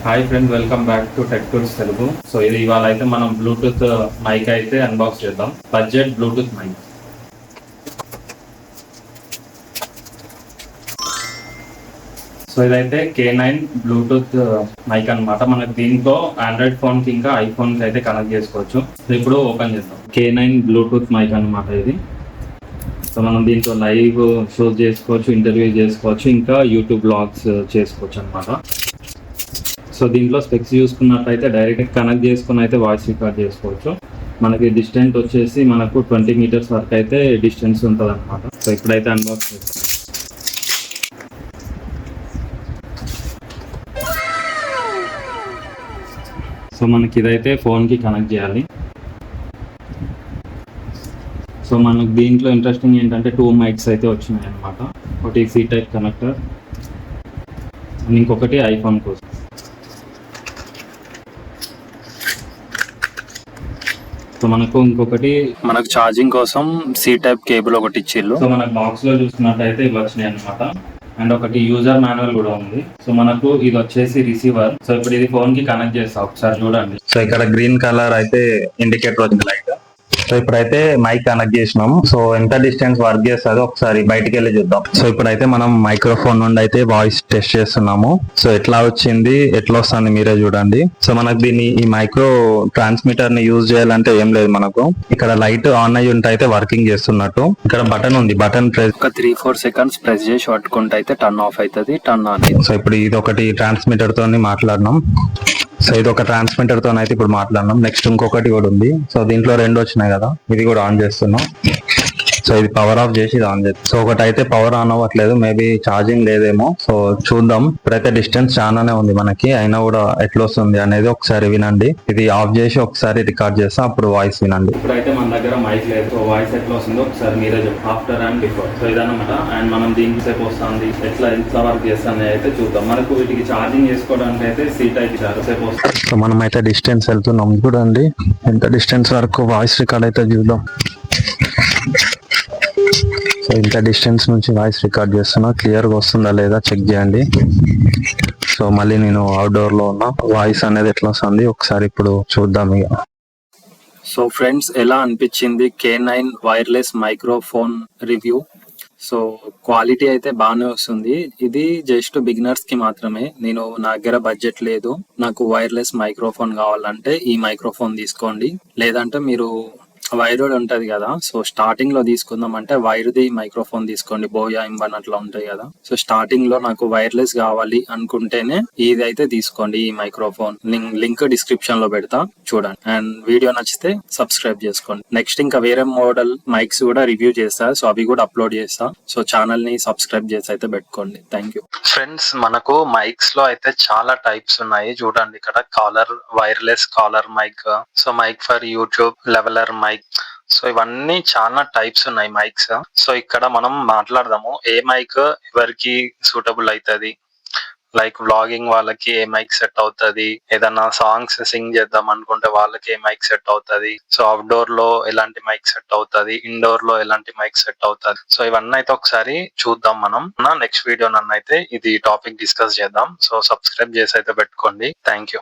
Hi friends, welcome back to tech tools Telugu. So ఇది ఇవాళ అయితే మనం బ్లూటూత్ మైక్ అయితే అన్బాక్స్ చేద్దాం. Budget Bluetooth mic. సో ఇదైతే K9 బ్లూటూత్ మైక్ అన్నమాట. మనకి దీంతో ఆండ్రాయిడ్ ఫోన్ కి ఇంకా ఐఫోన్ కి అయితే కనెక్ట్ చేసుకోవచ్చు. సో ఇప్పుడు ఓపెన్ చేద్దాం. K9 బ్లూటూత్ మైక్ అన్నమాట ఇది. సో మనం దీంతో లైవ్ షోస్ చేసుకోవచ్చు, ఇంటర్వ్యూ చేసుకోవచ్చు, ఇంకా యూట్యూబ్ బ్లాగ్స్ చేసుకోవచ్చు అన్నమాట. సో దీంట్లో స్పెక్స్ చూసుకున్నట్లయితే డైరెక్ట్ కనెక్ట్ చేసుకుని అయితే వాయిస్ రికార్డ్ చేసుకోవచ్చు. మనకి డిస్టెన్స్ వచ్చేసి మనకు 20 మీటర్స్ వరకు అయితే డిస్టెన్స్ ఉంటుంది అనమాట. సో ఇప్పుడైతే అన్బాక్స్ చేస్తాం. సో మనకి ఇదైతే ఫోన్కి కనెక్ట్ చేయాలి. సో మనకు దీంట్లో ఇంట్రెస్టింగ్ ఏంటంటే 2 మైక్స్ అయితే వచ్చినాయి అనమాట. ఒకటి సి టైప్ కనెక్టర్, ఇంకొకటి ఐఫోన్ కోసం. సో మనకు ఇంకొకటి ఛార్జింగ్ కోసం సి టైప్ కేబుల్ ఒకటి ఇచ్చిర్రు. సో మనకు బాక్స్ లో చూసుకున్నట్టయితే ఇవి వచ్చినాయి అనమాట. అండ్ ఒకటి యూజర్ మాన్యువల్ కూడా ఉంది. సో మనకు ఇది వచ్చేసి రిసీవర్. సో ఇప్పుడు ఇది ఫోన్ కి కనెక్ట్ చేస్తా, ఒకసారి చూడండి. సో ఇక్కడ గ్రీన్ కలర్ అయితే ఇండికేటర్ వచ్చింది లైట్. సో ఇప్పుడైతే మైక్ కనెక్ట్ చేసినాం. సో ఎంత డిస్టెన్స్ వర్క్ చేస్తుందో ఒకసారి బయటికి వెళ్ళి చూద్దాం. సో ఇప్పుడైతే మనం మైక్రోఫోన్ నుండి అయితే వాయిస్ టెస్ట్ చేస్తున్నాము. సో ఎట్లా వచ్చింది, ఎట్లా వస్తుంది మీరే చూడండి. సో మనకు ఈ మైక్రో ట్రాన్స్మిటర్ ని యూజ్ చేయాలంటే ఏం లేదు, మనకు ఇక్కడ లైట్ ఆన్ అయ్యి ఉంటే అయితే వర్కింగ్ చేస్తున్నట్టు. ఇక్కడ బటన్ ఉంది, బటన్ ప్రెస్ ఒక 3-4 సెకండ్స్ ప్రెస్ చేసి పట్టుకుంటే అయితే టర్న్ ఆఫ్ అవుతుంది, టర్న్ ఆన్. సో ఇప్పుడు ఇది ఒకటి ట్రాన్స్మిటర్ తోని మాట్లాడినాం. సో ఇది ఒక ట్రాన్స్మిటర్ తో అయితే ఇప్పుడు మాట్లాడినాం. నెక్స్ట్ ఇంకొకటి కూడా ఉంది. సో దీంట్లో 2 వచ్చినాయి కదా, ఇది కూడా ఆన్ చేస్తున్నాం. సో ఇది పవర్ ఆఫ్ చేసి ఇది ఆన్ చేస్తాం. సో ఒకటి అయితే పవర్ ఆన్ అవ్వట్లేదు, మేబీ ఛార్జింగ్ లేదేమో. సో చూద్దాం. ఇప్పుడైతే డిస్టెన్స్ చాలానే ఉంది మనకి, అయినా కూడా ఎట్లా వస్తుంది అనేది ఒకసారి వినండి. ఇది ఆఫ్ చేసి ఒకసారి రికార్డ్ చేస్తాం, అప్పుడు వాయిస్ వినండి. ఇప్పుడైతే మన దగ్గర మైక్ లేదు. సో వాయిస్ ఎట్లా వస్తుందో ఒకసారి మీరే చెప్పండి, ఆఫ్టర్ అండ్ బిఫోర్. సో ఇదన్నమాట. అండ్ మనం దీనికి సేపు వస్తుంది, ఎట్లా వర్క్ చేస్తాను అయితే చూద్దాం. మనకు వీటికి ఛార్జింగ్ చేసుకోవడానికి అయితే సీట్ అయితే సేపు వస్తుంది. సో మనం అయితే డిస్టెన్స్ వెళ్తున్నాం చూడండి, ఎంత డిస్టెన్స్ వరకు వాయిస్ రికార్డ్ అయితే చూద్దాం. సో ఇంత డిస్టెన్స్ నుంచి వాయిస్ రికార్డ్ చేస్తున్నా, క్లియర్గా వస్తుందా లేదా చెక్ చేయండి. సో మళ్ళీ నేను అవుట్డోర్ లో ఉన్నా, వాయిస్ అనేది ఎట్లా వస్తుంది ఒకసారి ఇప్పుడు చూద్దాం ఇక. సో ఫ్రెండ్స్, ఎలా అనిపించింది K9 wireless microphone review? So quality అయితే బాగానే వస్తుంది. ఇది జస్ట్ బిగినర్స్ కి మాత్రమే. నా దగ్గర బడ్జెట్ లేదు, నాకు వైర్లెస్ మైక్రోఫోన్ కావాలంటే ఈ మైక్రోఫోన్ తీసుకోండి. లేదంటే మీరు వైర్డ్ ఉంటది కదా, సో స్టార్టింగ్ లో తీసుకుందాం అంటే వైర్ది మైక్రోఫోన్ తీసుకోండి. బోయా M1 అట్లా ఉంటాయి కదా. సో స్టార్టింగ్ లో నాకు వైర్లెస్ కావాలి అనుకుంటేనే ఇది అయితే తీసుకోండి, ఈ మైక్రోఫోన్. లింక్ డిస్క్రిప్షన్ లో పెడతా, చూడండి. అండ్ వీడియో నచ్చితే సబ్స్క్రైబ్ చేసుకోండి. నెక్స్ట్ ఇంకా వేరే మోడల్ మైక్స్ కూడా రివ్యూ చేస్తా, సో అవి కూడా అప్లోడ్ చేస్తా. సో ఛానల్ ని సబ్స్క్రైబ్ చేసి అయితే పెట్టుకోండి. Thank you friends. మనకు మైక్స్ లో అయితే చాలా టైప్స్ ఉన్నాయి చూడండి. ఇక్కడ collar, wireless collar mic, so mic for YouTube, lavalier mic. So ఇవన్నీ చాలా టైప్స్ ఉన్నాయి మైక్స్. సో ఇక్కడ మనం మాట్లాడదాము ఏ మైక్ ఎవరికి సూటబుల్ అవుతుంది. లైక్ వ్లాగింగ్ వాళ్ళకి ఏ మైక్ సెట్ అవుతుంది, ఏదన్నా సాంగ్స్ సింగ్ చేద్దాం అనుకుంటే వాళ్ళకి ఏ మైక్ సెట్ అవుతుంది, సో అవుట్డోర్ లో ఎలాంటి మైక్ సెట్ అవుతుంది, ఇండోర్ లో ఎలాంటి మైక్ సెట్ అవుతుంది. సో ఇవన్నీ అయితే ఒకసారి చూద్దాం మనం. నెక్స్ట్ వీడియో నన్ను అయితే ఇది టాపిక్ డిస్కస్ చేద్దాం. సో సబ్స్క్రైబ్ చేసి అయితే పెట్టుకోండి. Thank you.